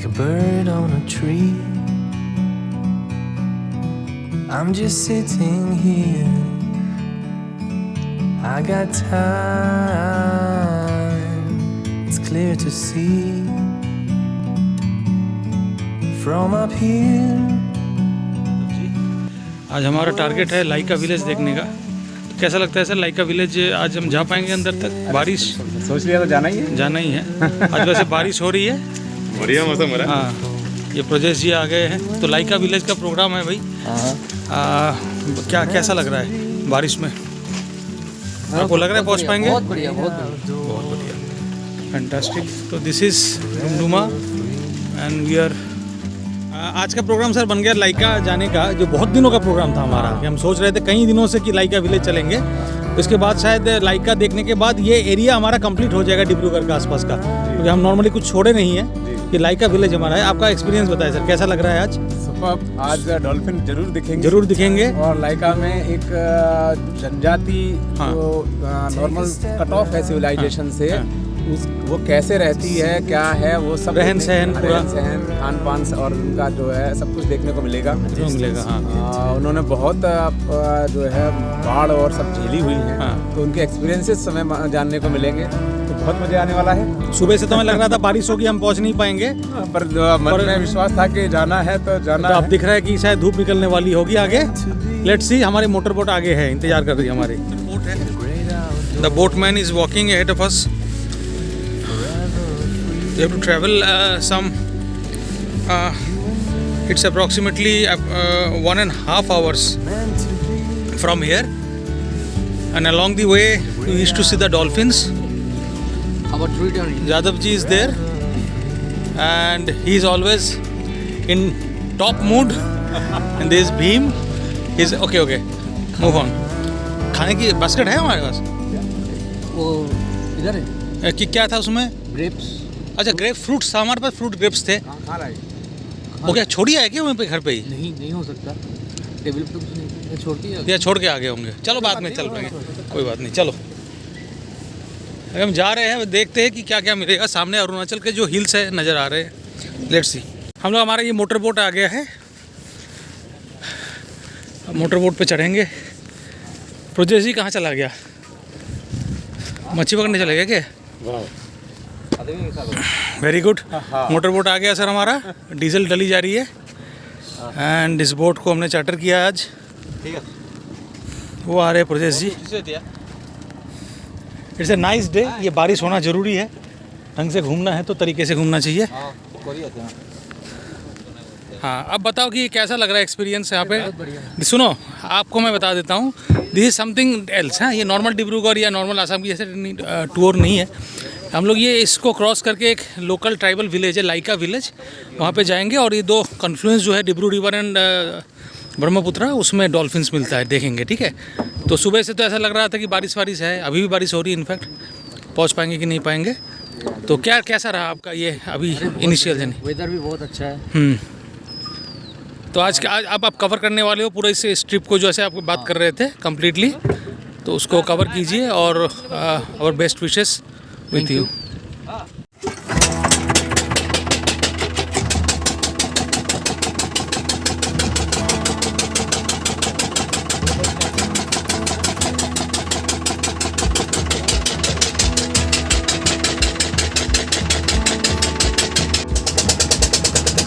like a bird on a tree. I'm just sitting here. I got time. It's clear to see from up here. आज हमारा target है लाइका village देखने का। तो कैसा लगता है सर लाइका विलेज? आज हम जा पाएंगे अंदर तक? बारिश सोच लिया तो जाना ही है। आज वैसे बारिश हो रही है, बढ़िया मौसम हो रहा है। हाँ, ये प्रोजेक्ट जी आ गए हैं। तो लाइका विलेज का प्रोग्राम है भाई। क्या कैसा लग रहा है बारिश में? आपको लग रहा है पहुंच पाएंगे? बहुत बढ़िया फैंटास्टिक। तो this is Dumduma and we are. आज का प्रोग्राम सर बन गया लाइका जाने का, जो बहुत दिनों का प्रोग्राम था हमारा कि हम सोच रहे थे कई दिनों से कि लाइका विलेज चलेंगे। इसके बाद शायद लाइका देखने के बाद ये एरिया हमारा कंप्लीट हो जाएगा डिब्रूगढ़ के आसपास का, क्योंकि हम नॉर्मली कुछ छोड़े नहीं है। ये लाइका विलेज हमारा है। आपका एक्सपीरियंस बताएं सर, कैसा लग रहा है आज? आज डॉल्फिन जरूर दिखेंगे। और लाइका में एक जनजाति जो नॉर्मल कट ऑफ है सिविलाइजेशन से, वो कैसे रहती है, क्या है वो सब रहन सहन खान पान और उनका जो है सब कुछ देखने को मिलेगा। हाँ। उन्होंने बहुत जो है बाढ़ और सब झेली हुई है। हाँ। तो उनके एक्सपीरियंसेस हमें जानने को मिलेंगे, तो बहुत मजा आने वाला है। सुबह से तो हमें लग रहा था बारिश होगी, हम पहुंच नहीं पाएंगे, पर मन में विश्वास था कि जाना है तो जाना तो है। अब दिख रहा है कि शायद धूप निकलने वाली होगी आगे। Let's see. हमारे मोटर बोट आगे है, इंतजार कर रही है हमारी। The boatman is walking ahead of us. You have to travel some. It's approximately 1.5 hours from here, and along the way we used to see the dolphins. Jadav ji is there, and he is always in top mood. And there is Bhim. He's okay. Move on. खाने की basket है हमारे पास? वो इधर है। कि क्या था उसमें? ग्रेप्स। अच्छा, ग्रेप फ्रूट्स था हमारे पास। फ्रूट ग्रेप्स थे। वो क्या छोड़ आए क्या वहीं पे घर पे ही? नहीं हो सकता। टेबल पे कुछ नहीं छोड़ दिया या छोड़ के आ गए होंगे। चलो बाद में चल पाएंगे, कोई बात नहीं। चलो अभी हम जा रहे हैं, देखते हैं कि क्या क्या मिलेगा। सामने अरुणाचल के जो हिल्स है नज़र आ रहे हैं। Let's see. हम लोग, हमारा ये मोटर बोट आ गया है। मोटर बोट पे चढ़ेंगे। प्रोजेक्ट जी कहाँ चला गया? मच्छी पकड़ने चले गया क्या? Very good. मोटर बोट आ गया सर हमारा। डीजल डली जा रही है एंड इस बोट को हमने चार्टर किया आज। वो आ रहे हैं प्रोजेक्ट जी। It's a nice day. ये बारिश होना ज़रूरी है। ढंग से घूमना है तो तरीके से घूमना चाहिए। हाँ, अब बताओ कि कैसा लग रहा है एक्सपीरियंस यहाँ पे? सुनो, आपको मैं बता देता हूँ, दिस इज़ समथिंग एल्स। हाँ, ये नॉर्मल डिब्रूगढ़ या नॉर्मल आसाम की जैसे टूर नहीं है। हम लोग ये इसको क्रॉस करके एक लोकल ट्राइबल विलेज है लाइका विलेज, वहाँ पे जाएंगे और ये दो कन्फ्लुएंस जो है डिब्रू रिवर एंड ब्रह्मपुत्रा, उसमें डॉल्फिन्स मिलता है, देखेंगे। ठीक है। तो सुबह से तो ऐसा लग रहा था कि बारिश है, अभी भी बारिश हो रही है। इनफैक्ट पहुँच पाएंगे कि नहीं पाएंगे। तो कैसा रहा आपका ये अभी इनिशियल जर्नी? वेदर भी बहुत अच्छा है। तो आज अब आप कवर करने वाले हो पूरा इस ट्रिप को, जैसे आप बात कर रहे थे कम्प्लीटली, तो उसको कवर कीजिए और our best wishes with you.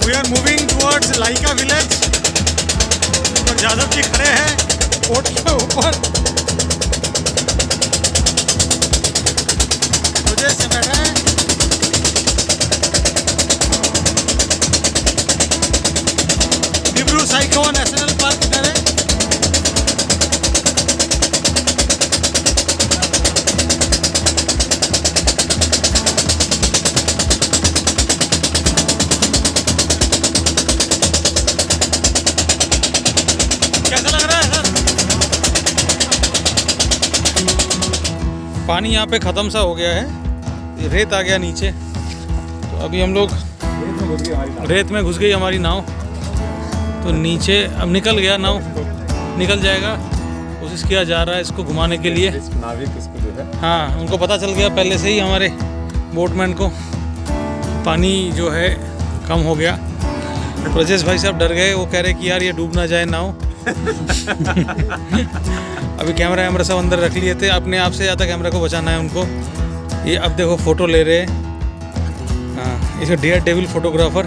We are moving towards Laika village. और जादव जी खड़े हैं बोट के ऊपर, मुझे से बैठा है। डिब्रू साइकोवा नेशनल पार्क इधर है। पानी यहाँ पे ख़त्म सा हो गया है, ये रेत आ गया नीचे। तो अभी हम लोग रेत में घुस गई हमारी नाव, तो नीचे अब निकल गया, नाव निकल जाएगा। कोशिश किया जा रहा है इसको घुमाने के लिए। हाँ, उनको पता चल गया पहले से ही हमारे बोटमैन को, पानी जो है कम हो गया। ब्रजेश भाई साहब डर गए, वो कह रहे कि यार ये डूब ना जाए नाव। अभी कैमरा सब अंदर रख लिए थे, अपने आप से ज़्यादा कैमरा को बचाना है उनको। ये अब देखो फ़ोटो ले रहे हैं। हाँ, इसको डेयर डेविल फोटोग्राफर।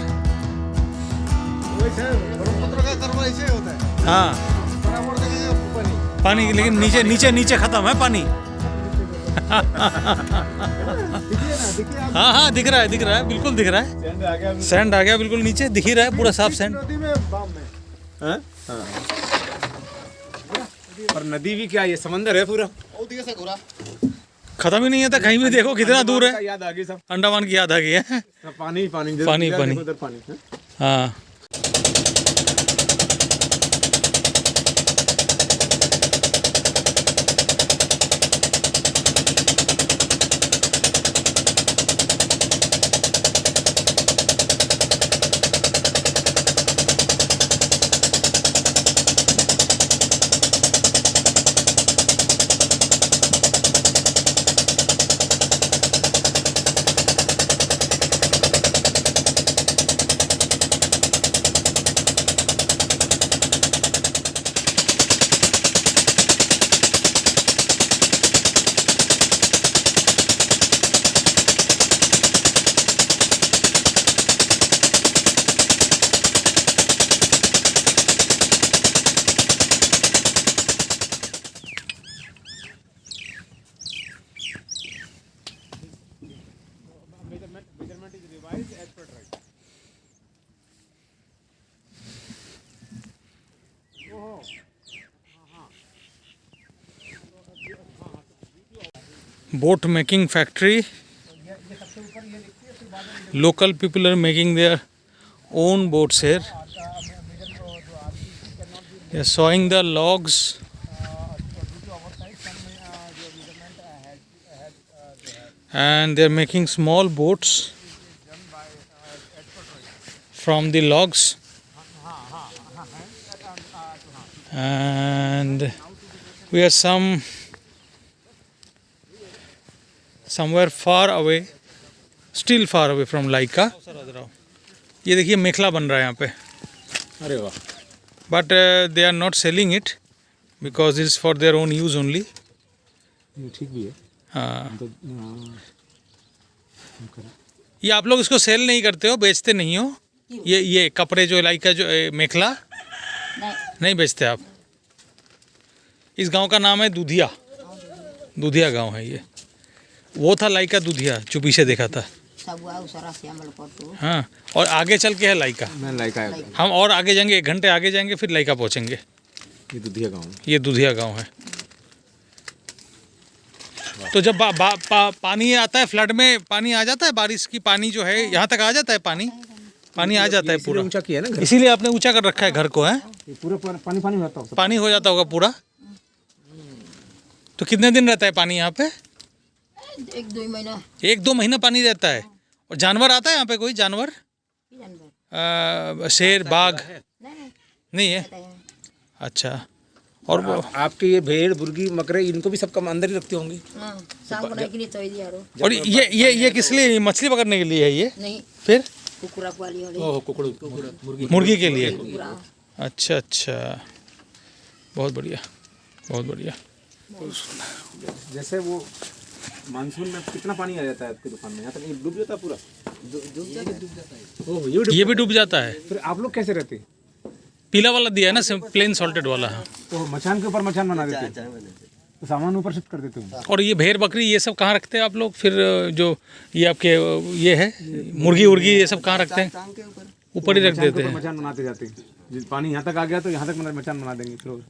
हाँ पानी, लेकिन नीचे नीचे नीचे ख़त्म है पानी। हाँ हाँ दिख रहा है बिल्कुल दिख रहा है। सैंड आ गया बिल्कुल नीचे, दिख ही रहा है पूरा साफ सैंड। और नदी भी क्या, ये समंदर है पूरा, खत्म ही नहीं होता कहीं भी, देखो कितना दूर है। याद आ गई सब, अंडमान की याद आ गई है। पानी पानी पानी पानी, उधर पानी। हाँ boat making factory. Local people are making their own boats here. They are sawing the logs. And they are making small boats from the logs. And we are somewhere far away, still far away from Laika. ये देखिए मेखला बन रहा है यहाँ पे। अरे वाह। But they are not selling it because it's for their own use only. ठीक भी है। हाँ। ये आप लोग इसको सेल नहीं करते हो, बेचते नहीं हो? ये कपड़े जो लाइका जो मेखला नहीं बेचते आप? इस गांव का नाम है दूधिया। दूधिया गांव है ये। वो था लाइका दूधिया जो पीछे देखा था। हाँ, और आगे चल के है लाइका। मैं लाइका हम और आगे जाएंगे, 1 घंटे आगे जाएंगे फिर लाइका पहुंचेंगे। ये दूधिया गाँव, ये दूधिया गांव है। तो जब पानी आता है, फ्लड में पानी आ जाता है, बारिश की पानी जो है यहाँ तक आ जाता है, पानी आ जाता है पूरा। ऊंचा किया ना, इसीलिए आपने ऊंचा कर रखा है घर को, है? पूरा पानी होता है। पानी हो जाता होगा पूरा। तो कितने दिन रहता है पानी यहाँ पे? 1-2 महीना। 1-2 महीना पानी रहता है। और जानवर आता है यहाँ पे? कोई जानवर? शेर, बाघ नहीं है? अच्छा। और आपके ये भेड़, मुर्गी, बकरे, इनको भी सब कम अंदर ही रखते होंगे? शाम को नहीं के लिए तो ही दिया। और ये किस लिए? मछली पकड़ने के लिए है ये? नहीं, फिर कुकुरा पाली वाली। ओह, कुकड़ू, मुर्गी के लिए। अच्छा अच्छा, बहुत बढ़िया बहुत बढ़िया। जैसे वो मानसून में कितना पानी आ जाता है आपकी दुकान में? यहाँ तक डूब जाता है पूरा? डूब जाता है। ओह, ये भी डूब जाता है। फिर आप लोग कैसे रहते? पीला वाला दिया है ना, प्लेन सॉल्टेड वाला। तो मचान के ऊपर मचान बना देते, तो सामान ऊपर शिफ्ट कर देते हो। और ये भेड़ बकरी ये सब कहाँ रखते हैं आप लोग? फिर जो ये आपके ये है मुर्गी उर्गी ये सब कहाँ रखते हैं? ऊपर ही रख देते हैं। मचान बनाते जाते हैं। पानी यहाँ तक आ गया तो यहाँ तक मचान बना देंगे। फिर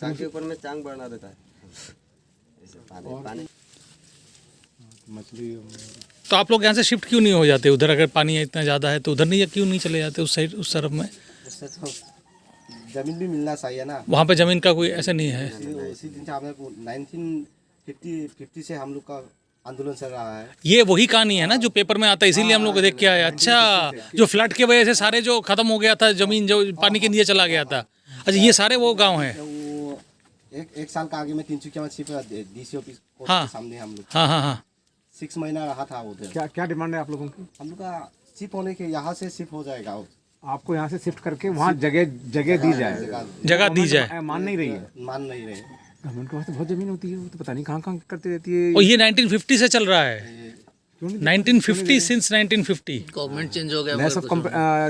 चांग के ऊपर में चांग बना देता है ऐसे पानी। मछली। तो आप लोग यहाँ से शिफ्ट क्यों नहीं हो जाते उधर? अगर पानी इतना ज़्यादा है तो उधर नहीं, क्यों नहीं चले जाते उस साइड, उस तरफ में? उससे तो जमीन भी मिलना चाहिए ना। वहाँ पे ज़मीन का कोई ऐसा नहीं है? इसी दिन से हमें 1950 से हम लोग का आंदोलन चल रहा है। ये वही कहानी है ना जो पेपर में आता है, इसीलिए हम लोग को देख के आए। अच्छा, जो फ्लड की वजह से सारे जो खत्म हो गया था ज़मीन, जो पानी के नीचे चला गया था। अच्छा, ये सारे वो गाँव हैं? वो एक साल का आगे में 3 चुकिया में डीसी ऑफिस के सामने हम लोग हाँ हाँ हाँ, 6 महीना रहा था उधर। क्या क्या डिमांड है आप लोगों की? हम लोग का शिफ्ट होने के यहाँ से शिफ्ट हो जाएगा। आपको यहाँ से शिफ्ट करके वहाँ जगह जगह दी जाए। जगह दी जाए। मान नहीं रही है। मान नहीं रहे। गवर्नमेंट के पास तो बहुत ज़मीन होती है, वो तो पता नहीं कहाँ कहाँ करती रहती है। और ये 1950 से चल रहा है, 1950 सिंस 1950। गवर्नमेंट चेंज हो गया। लेस ऑफ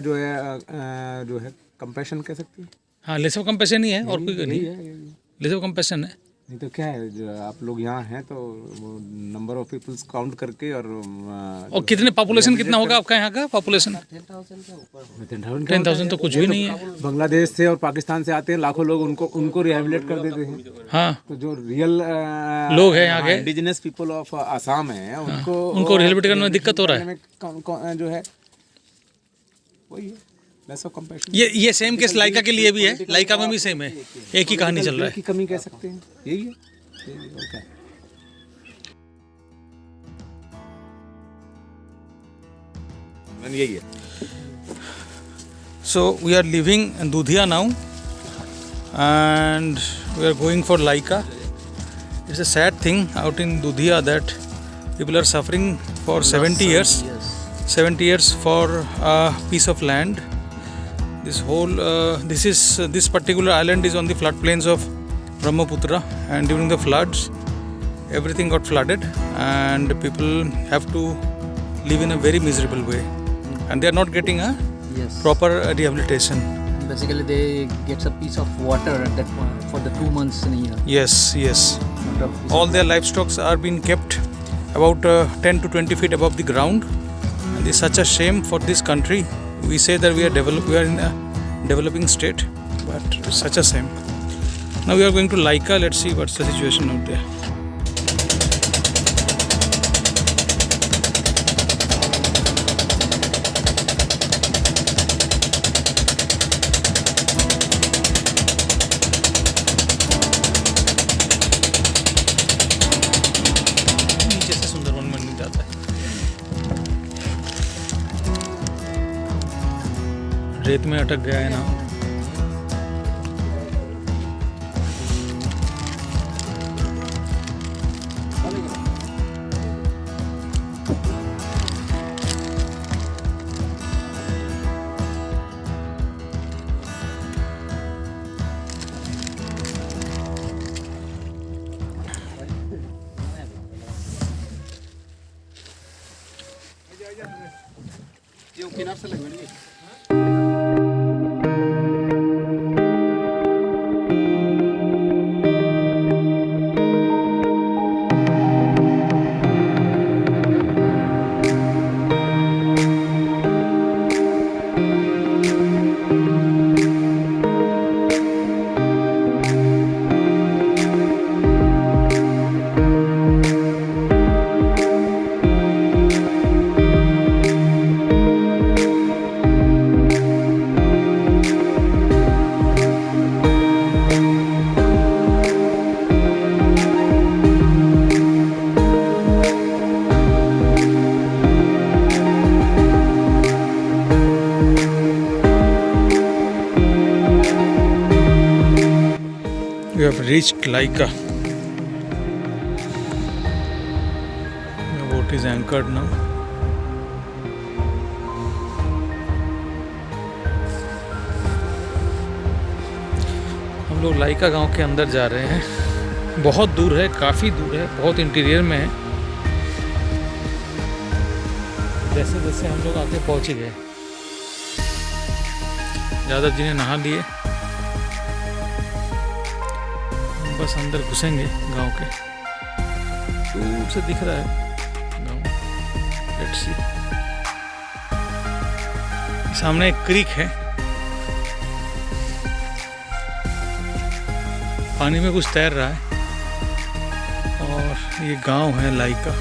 जो है कंपैशन कह सकते हैं। हाँ, लेस ऑफ कंपेशन ही है और कोई नहीं, लेस ऑफ कंपेशन है। नहीं तो क्या है, जो आप लोग यहाँ हैं तो नंबर ऑफ पीपल्स काउंट करके और कितने पॉपुलेशन कितना होगा आपका यहाँ का पॉपुलेशन? 10,000 तो कुछ भी नहीं है। बांग्लादेश से और पाकिस्तान से आते हैं लाखों लोग, उनको रिहेबिलिटेट कर देते हैं। हाँ, तो जो रियल लोग हैं यहाँ के इंडिजिनस पीपल ऑफ आसाम है उनको रिहेबिलिटेट करने में दिक्कत हो रहा है। जो है वही है लेस ऑफ कंपैशन। ये सेम केस लाइका के लिए भी है, लाइका में भी सेम है, एक ही कहानी चल रहा है। की कमी कह सकते हैं, यही है, और क्या। यही है। So we are leaving Dudhia now and we are going for Laika. It's a sad thing out in Dudhia that people are suffering for 70 years. 70 years for a piece of land. This whole this particular island is on the floodplains of Brahmaputra, and during the floods everything got flooded and people have to live in a very miserable way, and they are not getting a proper rehabilitation. Basically, they get a piece of water at that point for the 2 months in a year. Yes. All their livestock are being kept about 10 to 20 feet above the ground. And it's such a shame for this country. We say that we are in a developing state, but it's such a shame. Now we are going to Laika. Let's see what's the situation out there. नीचे से सुंदरवन मंदिर जाता है। रेत में अटक गया है ना। We have reached Laika. The boat is anchored now. हम लोग लाइका गांव के अंदर जा रहे हैं। बहुत दूर है, काफ़ी दूर है, बहुत इंटीरियर में है। जैसे जैसे हम लोग आगे पहुंच गए, दादा जी ने नहा लिए, बस अंदर घुसेंगे गांव के। दूर से दिख रहा है गांव। Let's see. सामने एक क्रीक है, पानी में कुछ तैर रहा है, और ये गांव है लाइका।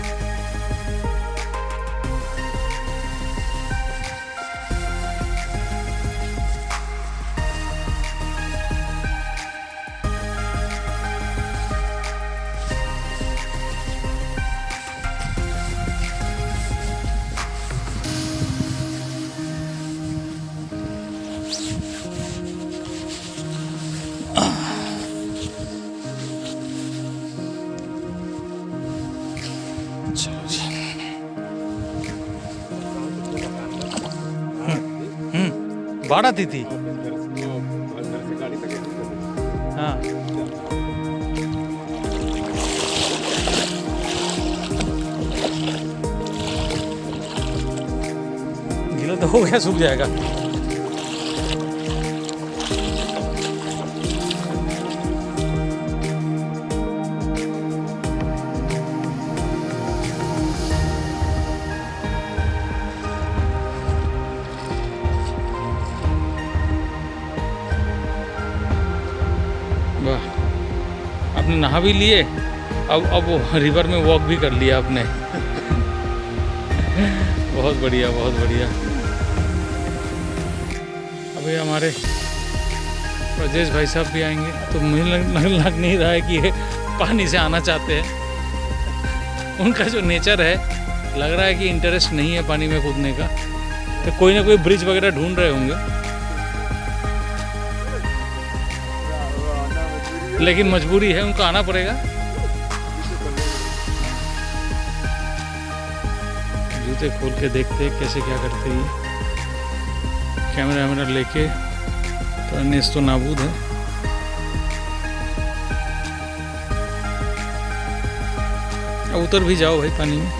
बाढ़ आती थी। घर से गाड़ी तक यहाँ पे। हाँ गीला तो हो गया, सूख जाएगा। वाह, आपने नहा भी लिए, अब वो रिवर में वॉक भी कर लिया आपने। बहुत बढ़िया, बहुत बढ़िया। अभी हमारे राजेश भाई साहब भी आएंगे, तो मुझे लग नहीं रहा है कि ये पानी से आना चाहते हैं। उनका जो नेचर है, लग रहा है कि इंटरेस्ट नहीं है पानी में कूदने का, तो कोई ना कोई ब्रिज वगैरह ढूंढ रहे होंगे। लेकिन मजबूरी है, उनको आना पड़ेगा। जूते खोल के देखते हैं कैसे क्या करते हैं। कैमरा वैमरा लेके तो नेस तो नाबूद है। अब उतर भी जाओ भाई पानी में।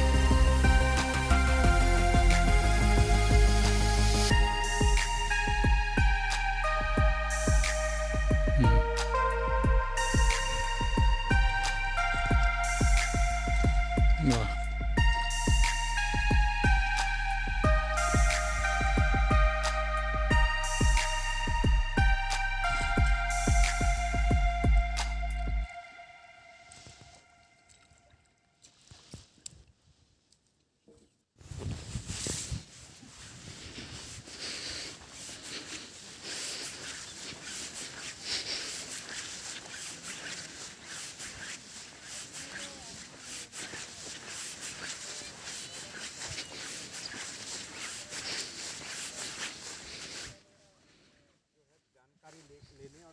वाह,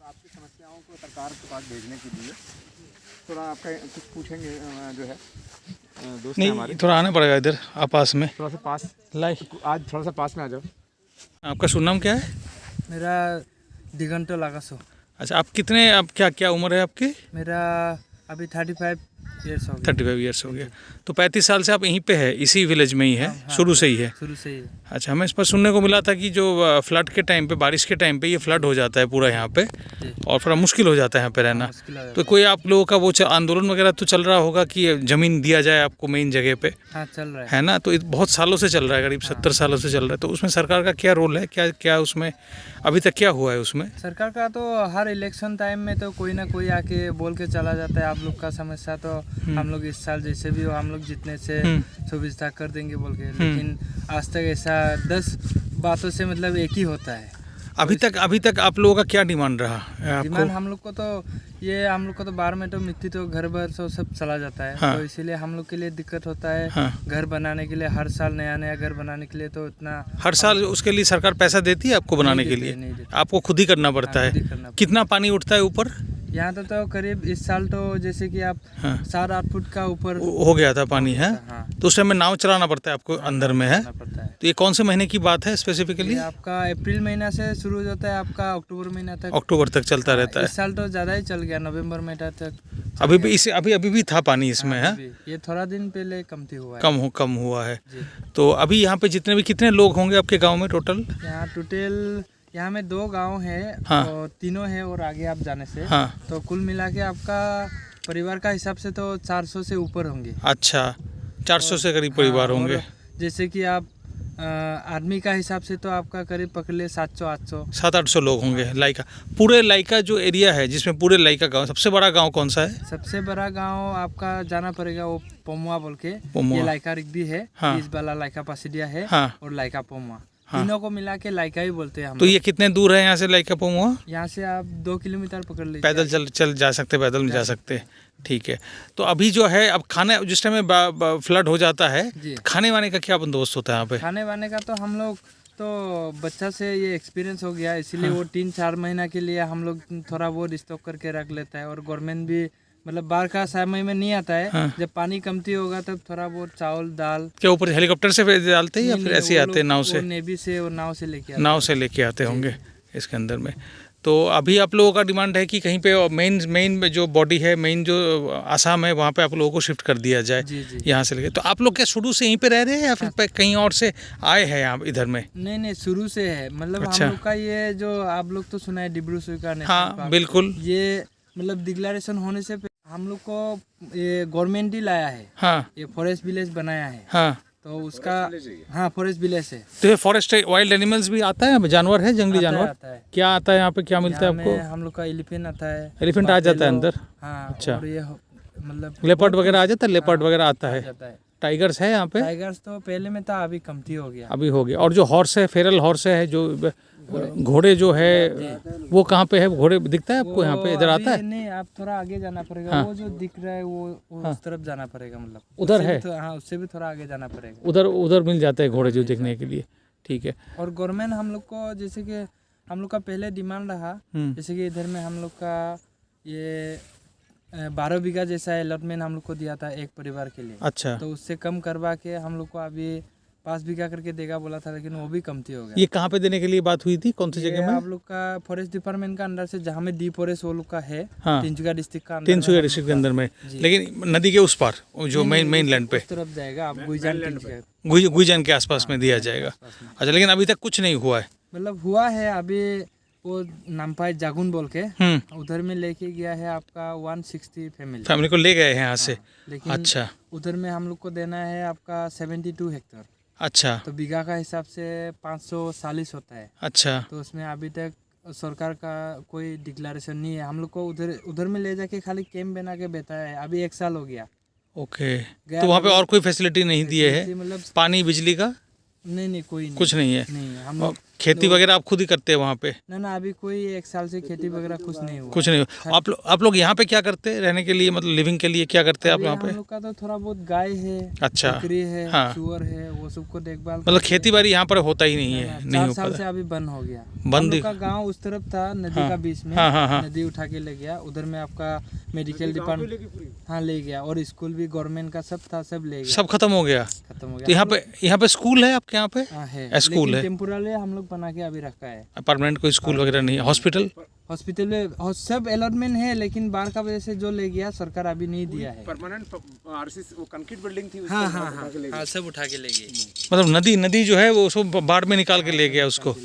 आपकी समस्याओं को सरकार के पास भेजने के लिए थोड़ा आपका कुछ पूछेंगे जो है दोस्त हैं हमारे। नहीं, थोड़ा आना पड़ेगा इधर आप पास में। थोड़ा सा पास लाइक आज थोड़ा सा पास में आ जाओ। आपका शुभ नाम क्या है? मेरा दिगंतो लागासो। अच्छा, आप कितने, आप क्या उम्र है आपकी? मेरा अभी 35 ईयर्स हो गए। 35 ईयर्स हो गया। तो 35 साल से आप यहीं पे है, इसी विलेज में ही है? हाँ, शुरू से ही है? शुरू से ही। अच्छा, हमें इस पर सुनने को मिला था कि जो फ्लड के टाइम पे, बारिश के टाइम पे ये फ्लड हो जाता है पूरा यहाँ पे, और थोड़ा मुश्किल हो जाता है यहाँ पे रहना। मुश्किल हो तो कोई आप लोगों का वो आंदोलन वगैरह तो चल रहा होगा कि ज़मीन दिया जाए आपको मेन जगह पे, हाँ चल रहा है। है ना? तो बहुत सालों से चल रहा है, करीब 70 सालों से चल रहा है। तो उसमें सरकार का क्या रोल है, क्या उसमें अभी तक क्या हुआ है उसमें? सरकार का तो हर इलेक्शन टाइम में तो कोई ना कोई आके बोल के चला जाता है, आप लोग का समस्या तो हम लोग इस साल जैसे भी हो हम लोग जितने से सुविधा कर देंगे बोल के। लेकिन आज तक ऐसा 10 बातों से मतलब एक ही होता है। अभी तक आप लोगों का क्या डिमांड रहा है डिमांड आपको? हम लोग को तो बार में तो मिट्टी तो घर भर सब चला जाता है। हाँ। तो इसीलिए हम लोग के लिए दिक्कत होता है। हाँ। घर बनाने के लिए हर साल नया घर बनाने के लिए तो इतना हर साल उसके लिए सरकार पैसा देती है आपको बनाने के लिए? नहीं देती। आपको खुद ही करना पड़ता हाँ, खुद ही है? करना पड़ता कितना पानी उठता है ऊपर? यहाँ तो करीब इस साल तो जैसे कि आप हाँ। 7-8 फुट का ऊपर हो गया था पानी, है? हाँ। तो उस टाइम में नाव चलाना पड़ता है आपको अंदर में, है? करना पड़ता है। तो ये कौन से महीने की बात है स्पेसिफिकली? ये आपका अप्रैल महीना से शुरू हो जाता है, आपका अक्टूबर महीना तक। अक्टूबर तक चलता रहता है। इस साल तो ज़्यादा ही चल गया, नवंबर महीना तक। अभी भी था पानी इसमें, है? ये थोड़ा दिन पहले कमती हुआ है। कम हुआ है। जी। तो अभी यहाँ पे कितने लोग होंगे आपके गांव में टोटल? यहाँ टोटल यहाँ में 2 गांव है। हाँ। और 3 है और आगे आप जाने से। हाँ। तो कुल मिला के आपका परिवार का हिसाब से तो 400 से ऊपर होंगे। अच्छा, 400 से करीब परिवार हाँ, होंगे। और जैसे कि आप आदमी का हिसाब से तो आपका करीब पकड़ ले 700-800। 700-800 लोग होंगे। लाइका, पूरे लाइका जो एरिया है जिसमें पूरे लाइका गांव, सबसे बड़ा गांव कौन सा है? सबसे बड़ा गांव आपका जाना पड़ेगा वो पोमुआ बोल के। पोमुआ। ये लाइका रिग्दी है। हाँ। इस वाला लाइका पासिडिया है। हाँ। और लाइका पोमुआ। हाँ। तीनों को मिला के लाइका ही बोलते हैं हम तो लोग। ये कितने दूर है यहाँ से लाइका पोमुआ? यहाँ से आप 2 किलोमीटर पकड़ लीजिए। पैदल चल जा सकते, पैदल में जा सकते। ठीक है। तो अभी जो है, अब खाने जिस टाइम में फ्लड हो जाता है, जी। खाने वाने का क्या बंदोबस्त होता है यहाँ पे? खाने वाने का तो हम लोग तो बच्चा से ये एक्सपीरियंस हो गया, इसीलिए वो 3-4 महीना के लिए हम लोग थोड़ा वो स्टॉक करके रख लेता है। और गवर्नमेंट भी मतलब बाढ़ का समय में नहीं आता है। जब पानी कमती होगा तब थोड़ा बहुत चावल दाल क्या ऊपर हेलीकॉप्टर से डालते हैं या नहीं, फिर नहीं, ऐसे ही वो आते हैं लोग- नाव वो से? नेवी से और नाव से लेके आते नाव से लेके आते होंगे इसके अंदर में। तो अभी आप लोगों का डिमांड है कि कहीं पे मेन जो बॉडी है, मेन जो आसाम है, वहाँ पे आप लोगों को शिफ्ट कर दिया जाए जी, जी। यहाँ से लेके। तो आप लोग क्या शुरू से यहीं पे रह रहे हैं या फिर कहीं और से आए हैं यहाँ इधर में? नहीं नहीं, शुरू से है। मतलब अच्छा। हम लोग का ये जो आप लोग तो सुना है डिब्रू स्वीकार नेशनल हाँ पार्क, बिल्कुल। ये मतलब डिक्लेरेशन होने से हम लोग को ये गवर्नमेंट ही लाया है, हाँ ये फॉरेस्ट विलेज बनाया है। हाँ। तो उसका हाँ फॉरेस्ट विलेज है। तो ये फॉरेस्ट वाइल्ड एनिमल्स भी आता है, जानवर है, जंगली आता है, जानवर आता है। क्या आता है यहाँ पे, क्या मिलता है यहाँ आपको? में हम लोग का एलिफेंट आता है। एलिफेंट आ जाता है buffalo, अंदर? हाँ। अच्छा। और ये मतलब लेपर्ड वगैरह आ जाता है? लेपर्ड वगैरह आता आ है? जाता है। टाइगर्स है यहाँ पे? टाइगर्स तो पहले में था, अभी कमती हो गया। अभी हो गया। और जो हॉर्स है, फेरल हॉर्स है, जो घोड़े जो है, वो कहाँ पे है? घोड़े दिखता है आपको यहाँ पे? इधर आता है? अभी नहीं, आप थोड़ा आगे जाना पड़ेगा। हाँ। वो जो दिख रहा है वो उस तरफ जाना पड़ेगा। मतलब उधर उससे भी है? हाँ, उससे भी थोड़ा आगे जाना पड़ेगा। उधर उधर मिल जाते हैं घोड़े जो देखने के लिए। ठीक है। और गवर्नमेंट हम लोग को जैसे कि हम लोग का पहले डिमांड रहा, जैसे कि इधर में हम लोग का ये 12 बीघा जैसा अलॉटमेंट हम लोग को दिया था एक परिवार के लिए। अच्छा। तो उससे कम करवा के हम लोग को अभी 5 बीघा करके देगा बोला था, लेकिन वो भी कमती हो गया। ये कहाँ पे देने के लिए बात हुई थी, कौन सी ये जगह में? आप लोग का फॉरेस्ट डिपार्टमेंट का अंडर से, जहाँ में डी फॉरेस्ट वो लोग का है, हाँ। तिनसुकिया डिस्ट्रिक्ट का अंदर में तिनसुकिया हम डिस्ट्रिक्ट के लोग अंदर में, जी। लेकिन नदी के उस पार जो नहीं, मेन उस- लैंड पे, उस तरफ जाएगा। आप गुईजान तिनसुकिया गुईजान के आसपास में दिया जाएगा। अच्छा, लेकिन अभी तक कुछ नहीं हुआ है? मतलब हुआ है अभी। वो नामपाई जागुन बोल के उधर में लेके गया है आपका 160 फैमिली को ले गए हैं यहाँ से? लेकिन अच्छा उधर में हम लोग को देना है आपका 72 हेक्टेयर। अच्छा तो बीघा का हिसाब से 540 होता है। अच्छा। तो उसमें अभी तक सरकार का कोई डिक्लेरेशन नहीं है। हम लोग को उधर में ले जाके खाली कैंप बना के बैठा है। अभी 1 साल हो गया। ओके। तो वहाँ पे और कोई फैसिलिटी नहीं दिए है? मतलब पानी बिजली का नहीं कोई नहीं, कुछ नहीं है? नहीं हम और लोग खेती वगैरह आप खुद ही करते हैं वहाँ पे? ना अभी कोई 1 साल से खेती वगैरह कुछ नहीं हुआ। कुछ नहीं हुआ। आप लोग यहाँ पे क्या करते हैं रहने के लिए, मतलब लिविंग के लिए क्या करते हैं आप अभी यहाँ हम पे? लोग का तो थोड़ा बहुत गाय है, अच्छा। बकरी है, हाँ। सुअर है, वो सबको देखभाल। मतलब खेती बाड़ी यहाँ पर होता ही नहीं है? नहीं 4 हो साल से पाता? अभी बंद हो गया। बंद हम लोग ही- का गांव उस तरफ था, नदी का बीच में। हाँ, हाँ, हाँ। नदी उठा के ले गया। उधर में आपका मेडिकल डिपार्टमेंट हाँ ले गया, और स्कूल भी गवर्नमेंट का सब था, सब ले गया, सब खत्म हो गया? खत्म हो तो गया। यहाँ पे स्कूल है आपके यहाँ पे? हाँ है, स्कूल है? टेम्पोररी हम लोग बना के अभी रखा है। अपार्टमेंट कोई स्कूल वगैरह नहीं है? हॉस्पिटल? हॉस्पिटल में सब अलॉटमेंट है, लेकिन बाढ़ का वजह से जो ले गया सरकार अभी नहीं दिया है। परमानेंट आरसीसी वो कंक्रीट बिल्डिंग थी हाँ हाँ हाँ, सब उठा के ले गए। मतलब नदी जो है वो उसको बाढ़ में निकाल के ले गया उसको?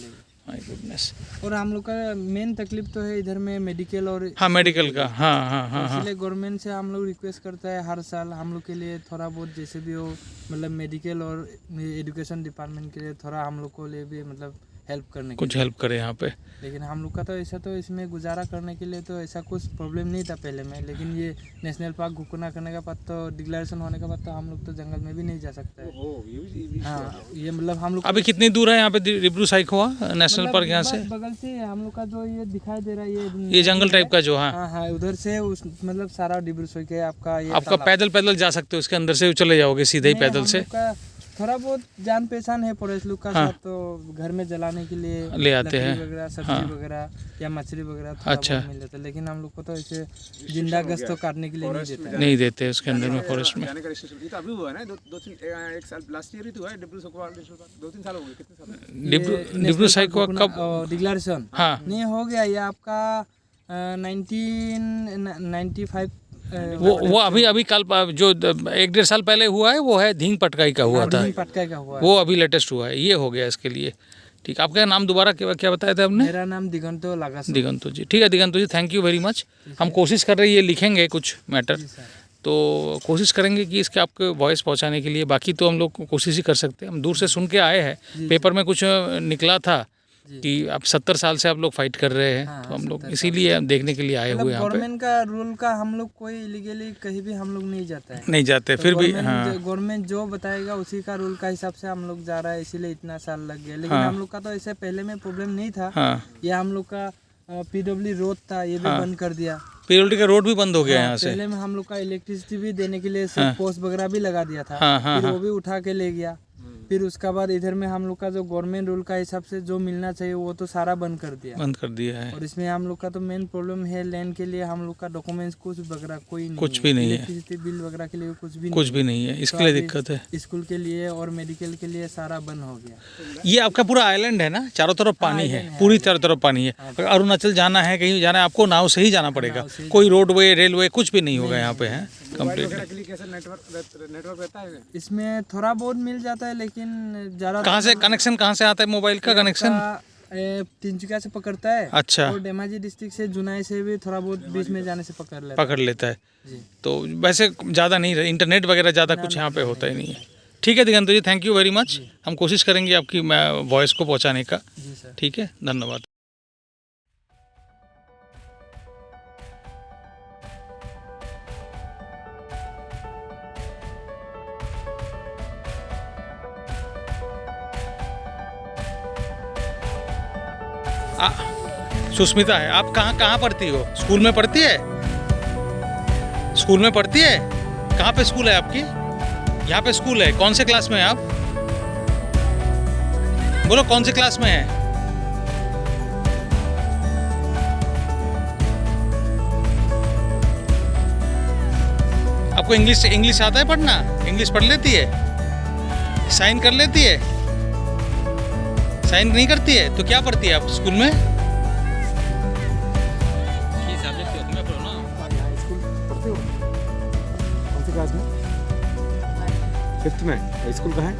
My goodness. और हम लोग का मेन तकलीफ तो है इधर में मेडिकल और हाँ मेडिकल का। हाँ हाँ हाँ हाँ। इसलिए गवर्नमेंट से हम लोग रिक्वेस्ट करता है हर साल हम लोग के लिए थोड़ा बहुत जैसे भी हो, मतलब मेडिकल और एजुकेशन डिपार्टमेंट के लिए थोड़ा हम लोग को लिए भी मतलब हेल्प करने के कुछ लिए। हेल्प करे यहाँ पे। लेकिन हम लोग का तो ऐसा तो इसमें गुजारा करने के लिए तो ऐसा कुछ प्रॉब्लम नहीं था पहले में, लेकिन ये नेशनल पार्क घोषणा करने के बाद तो डिक्लेरेशन होने के बाद तो हम लोग तो जंगल में भी नहीं जा सकते हैं। हाँ ये मतलब हम लोग अभी कितनी दूर है यहाँ पे डिब्रू साइखोवा नेशनल मतलब पार्क यहाँ से? बगल से हम लोग का जो ये दिखाई दे रहा है ये जंगल टाइप का जो? हाँ हाँ हाँ, उधर से उस मतलब सारा डिब्रू सोई के आपका ये आपका पैदल जा सकते हो उसके अंदर से, चले जाओगे सीधे ही नहीं, पैदल हम से? लोग का थोड़ा बहुत जान पहचान है फॉरेस्ट लोग का हाँ। साथ, तो घर में जलाने के लिए ले आते हैं। लकड़ी वगैरह, सब्जी हाँ। वगैरह या मछली वगैरह थोड़ा अच्छा। बहुत मिल जाता है। लेकिन हम लोग को तो ऐसे जिंदा गश्त तो काटने के लिए नहीं देता है। नहीं देते उसके अंदर में, फॉरेस्ट में। जाने का रजिस्ट्रेशन ये तो अभी हुआ है ना, 1 साल लास्ट ईयर ही तो हुआ है डिब्रू साइखोवा नेशनल पार्क। 2-3 साल हो गए, कितने साल? डिब्रू साइखोवा कब? डिक्लेरेशन हाँ नहीं हो गया ये आपका 1995 वो अभी कल जो 1-1.5 साल पहले हुआ है वो है धींग पटकाई का हुआ था, पटका का हुआ है। वो अभी लेटेस्ट हुआ है, ये हो गया इसके लिए। ठीक, आपका नाम दोबारा क्या बताया था आपने? मेरा नाम दिगंतो लागास। दिगंतो जी। ठीक है दिगंतो जी, थैंक यू वेरी मच। हम कोशिश कर रहे हैं, ये लिखेंगे कुछ मैटर, तो कोशिश करेंगे कि इसके आपको वॉइस पहुंचाने के लिए। बाकी तो हम लोग कोशिश ही कर सकते हैं, हम दूर से सुन के आए हैं। पेपर में कुछ निकला था कि आप 70 साल से आप लोग फाइट कर रहे हैं, तो हम लोग इसीलिए देखने के लिए आए हुए यहाँ पे। गवर्नमेंट का रूल का हम लोग कोई इलीगली कहीं भी हम लोग नहीं जाता है, नहीं जाते फिर भी। हाँ गवर्नमेंट जो बताएगा उसी का रूल का हिसाब से हम लोग जा रहा है, इसीलिए इतना साल लग गया। लेकिन हम लोग का तो ऐसे पहले में प्रॉब्लम नहीं था। हाँ। ये हम लोग का पीडब्ल्यू रोड था, ये भी बंद कर दिया। पीओटी का रोड भी बंद हो गया यहाँ से। पहले में हम लोग का इलेक्ट्रिसिटी भी देने के लिए सब पोस्ट वगैरह भी लगा दिया था, हाँ, हाँ, फिर वो भी उठा के ले गया। फिर उसका बाद इधर में हम लोग का जो गवर्नमेंट रूल का हिसाब से जो मिलना चाहिए वो तो सारा बंद कर दिया। बंद कर दिया है। और इसमें हम लोग का तो मेन प्रॉब्लम है लैंड के लिए हम लोग का डॉक्यूमेंट्स कुछ वगैरह कोई नहीं कुछ भी नहीं है। इलेक्ट्रिसिटी बिल वगैरह के लिए कुछ भी नहीं है, इसके लिए दिक्कत है। स्कूल के लिए और मेडिकल के लिए सारा बंद हो गया। ये आपका पूरा आइलैंड है ना, चारों तरफ पानी है, पूरी चारों तरफ पानी है। अगर अरुणाचल जाना है, कहीं जाना है, आपको नाव से ही जाना पड़ेगा, कोई रोडवे रेलवे कुछ भी नहीं होगा यहाँ पे है कंप्लीटली। कैसे नेटवर्क रहता है? इसमें थोड़ा बहुत मिल जाता है लेकिन ज़्यादा। कहाँ से कनेक्शन कहाँ से आता है मोबाइल का कनेक्शन? तिनचुकिया से पकड़ता है। अच्छा। और धेमाजी डिस्ट्रिक्ट से जुनाई से भी थोड़ा बहुत बीच में जाने से पकड़ लेता है जी। तो वैसे ज़्यादा नहीं, इंटरनेट वगैरह ज़्यादा कुछ यहाँ पे होता ही नहीं है। ठीक है दिगंत जी, थैंक यू वेरी मच। हम कोशिश करेंगे आपकी वॉइस को पहुँचाने का। जी सर। ठीक है, धन्यवाद। सुस्मिता है, आप कहाँ पढ़ती हो? स्कूल में पढ़ती है? स्कूल में पढ़ती है? कहाँ पे स्कूल है आपकी? यहाँ पे स्कूल है। कौन से क्लास में है आप? बोलो कौन से क्लास में है? आपको इंग्लिश आता है पढ़ना? इंग्लिश पढ़ लेती है? साइन कर लेती है? साइन नहीं करती है तो क्या पढ़ती है आप स्कूल में? क्लास में 5th में। स्कूल का है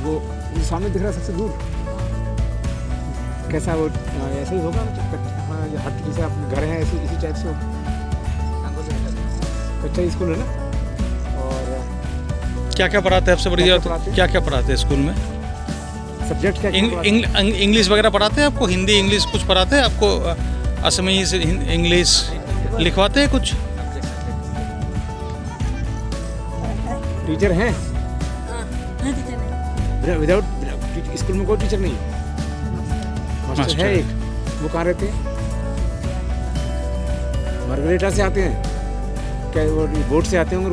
वो सामने दिख रहा है सबसे दूर। कैसा वो ऐसे ही होगा? हट जैसे अपने घर है इसी टाइप से अच्छा स्कूल है ना। और क्या क्या पढ़ाते हैं आपसे बढ़िया? क्या क्या पढ़ाते हैं स्कूल में? सब्जेक्ट क्या? इंग्लिश वगैरह पढ़ाते हैं आपको? हिंदी इंग्लिश कुछ पढ़ाते हैं आपको? असमीज इंग्लिश लिखवाते हैं कुछ? टीचर हैं? विदाउट स्कूल में कोई टीचर नहीं है? मास्टर है एक। वो कहाँ रहते हैं? मार्गरेटा से आते हैं क्या? वो बोट से आते होंगे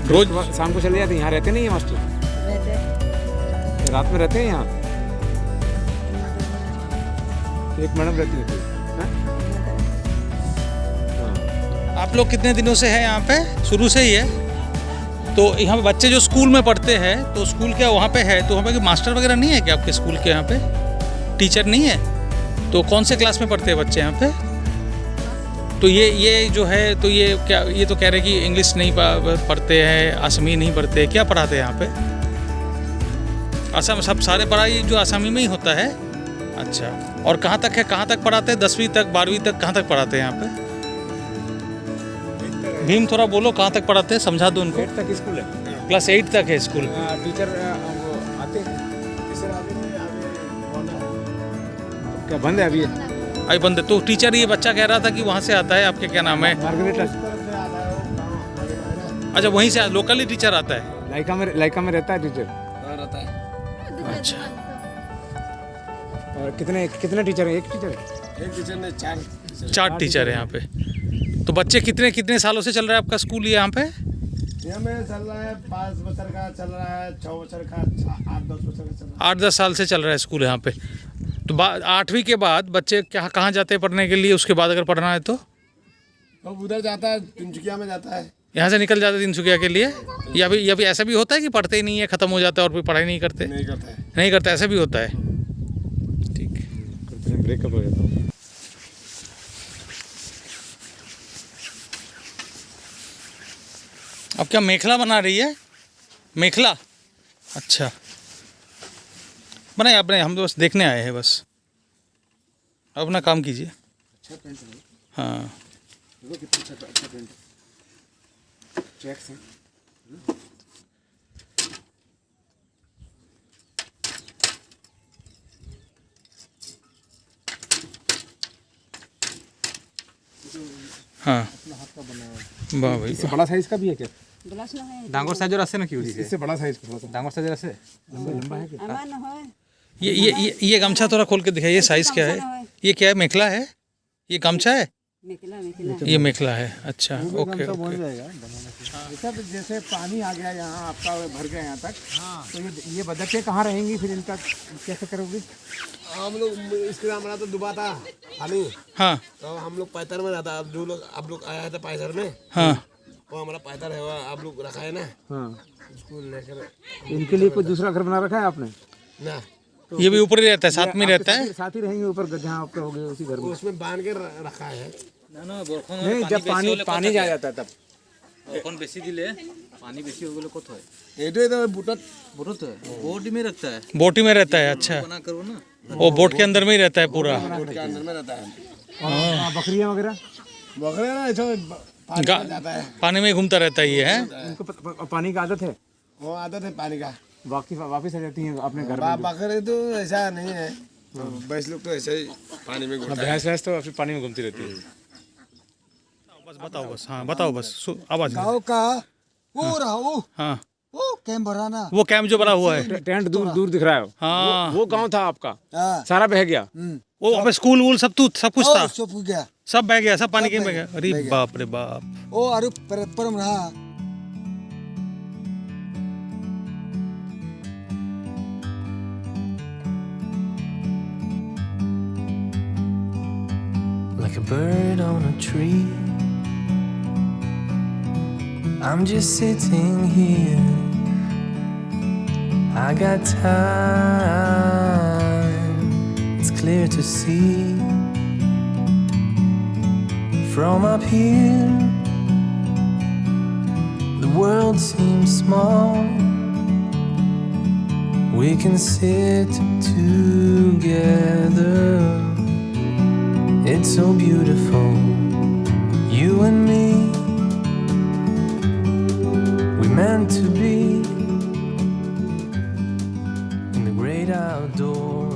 रोज शाम को चले जाते हैं। यहाँ रहते नहीं है मास्टर? रात में रहते हैं यहाँ? एक मैडम रहती है। आप लोग कितने दिनों से हैं यहाँ पे? शुरू से ही है? तो यहाँ पे बच्चे जो स्कूल में पढ़ते हैं तो स्कूल क्या वहाँ पे है? तो वहाँ पे मास्टर वगैरह नहीं है क्या आपके स्कूल के? यहाँ पे टीचर नहीं है? तो कौन से क्लास में पढ़ते हैं बच्चे यहाँ पे? तो ये जो है तो ये क्या, ये तो कह रहे कि इंग्लिश नहीं पढ़ते हैं, असमी नहीं पढ़ते, क्या पढ़ाते हैं यहाँ पे? असम सब सारे पढ़ाई जो असमी में ही होता है? अच्छा। और कहाँ तक है, कहाँ तक पढ़ाते हैं? 10वीं तक, 12वीं तक कहाँ तक पढ़ाते हैं यहाँ पे? भीम थोड़ा बोलो, कहाँ तक पढ़ाते हैं, समझा दो उनको। 8 तक स्कूल है। क्लास 8 तक है स्कूल। टीचर आते हैं क्या? बंद है अभी? अभी बंद है। तो टीचर ये बच्चा कह रहा था कि वहाँ से आता है, आपके क्या नाम है? मार्गरेटा। अच्छा, वहीं से लोकली टीचर आता है? लाइका में रहता है टीचर। रहता है। अच्छा। और कितने टीचर हैं? एक टीचर है? एक टीचर ने 4 टीचर है यहाँ पे। तो बच्चे कितने सालों से चल रहा है आपका स्कूल ये यहाँ पे? यहाँ में चल रहा है 5 बच्चों का, चल रहा है 6 बच्चों का, 8-10 बच्चों का चल रहा है। 8-10 साल से चल रहा है स्कूल यहाँ पे। तो 8वीं के बाद बच्चे कहाँ जाते हैं पढ़ने के लिए? उसके बाद अगर पढ़ना है तो उधर जाता है, तिनचुकिया में जाता है। यहाँ से निकल जाते तिनसुकिया के लिए? या भी ऐसा भी होता है कि पढ़ते ही नहीं है, ख़त्म हो जाता है और फिर पढ़ाई नहीं करते? नहीं करता है। नहीं करता, ऐसा भी होता है। ठीक है, ब्रेकअप हो जाता है। अब क्या मेखला बना रही है? मेखला? अच्छा, बनाए आपने? हम तो बस देखने आए हैं बस। अपना काम कीजिए। अच्छा पेंट है। हाँ, देखो कितना अच्छा पेंट। चेक्स हैं। हाँ, वाह भाई। इससे बड़ा साइज का भी है क्या? डांगोर साइजर আছে নাকি ওদিকে? इससे बड़ा साइज का ডাঙর সাইজর আছে? लंबा है क्या? ये गमछा थोड़ा खोल के दिखाइए, साइज़ क्या है? ये क्या है? मेखला है? ये गमछा है? ये मेखला है, अच्छा ओके तो बन ओके। जाएगा ऐसा। तो जैसे पानी आ गया यहाँ आपका भर गया यहाँ तक, तो ये बतखें कहाँ रहेंगी फिर, इनका कैसे करोगे? हम लोग इसके हमारा तो डूबा था पानी, हाँ तो हम लोग पैतर में रहता। अब जो लोग आप लोग आया था पैतर में, हाँ वो हमारा पैतर है, वो आप लोग रखा है ना, हाँ, उसको लेकर इनके लिए कोई दूसरा घर बना रखा है आपने? ना, ये भी ऊपर ही रहता है, साथ में रहता है। साथ ही रहेंगे ऊपर जहाँ आपका हो गया उसी घर में? उसमें बांध के रखा है। नहीं, जब पानी जा जाता है तब এখন বেশি দিলে পানি বেশি হয়ে গেলে কত হয়? এইটোৱে তো বুটত বড় তো বডি में रखता है बोटी में रहता है, अच्छा बना करो ना। वो बोट के अंदर में ही रहता है पूरा। बोट के अंदर में रहता है। और बकरियाँ वगैरह बकरे ना ऐसा पानी गा- में जाता है, पानी में ही घूमता रहता है ये है। इनको पानी का आदत है, वो आदत है पानी का। वापिस आ जाती हैं अपने घर में। बकरे तो ऐसा नहीं है, भैंस लोग तो ऐसे ही पानी में घूमता है। भैंस तो अपने पानी में घूमती रहती है। बस बताओ बस, हाँ बताओ बस, आवाज नहीं। गाँव का वो रहा हाँ वो कैंप भरा ना। वो कैंप जो बना हुआ है, टेंट दूर दूर दिख रहा है, हाँ वो गांव था आपका, हाँ, सारा बह गया। वो वहाँ पे स्कूल वूल सब सब कुछ था, सब हो गया। सब बह गया, सब पानी के में गया। अरे बाप रे बाप। ओ अरे परम रहा। like a bird on a tree. I'm just sitting here. I got time, it's clear to see. From up here, the world seems small. We can sit together. It's so beautiful, you and me. We meant to be in the great outdoors.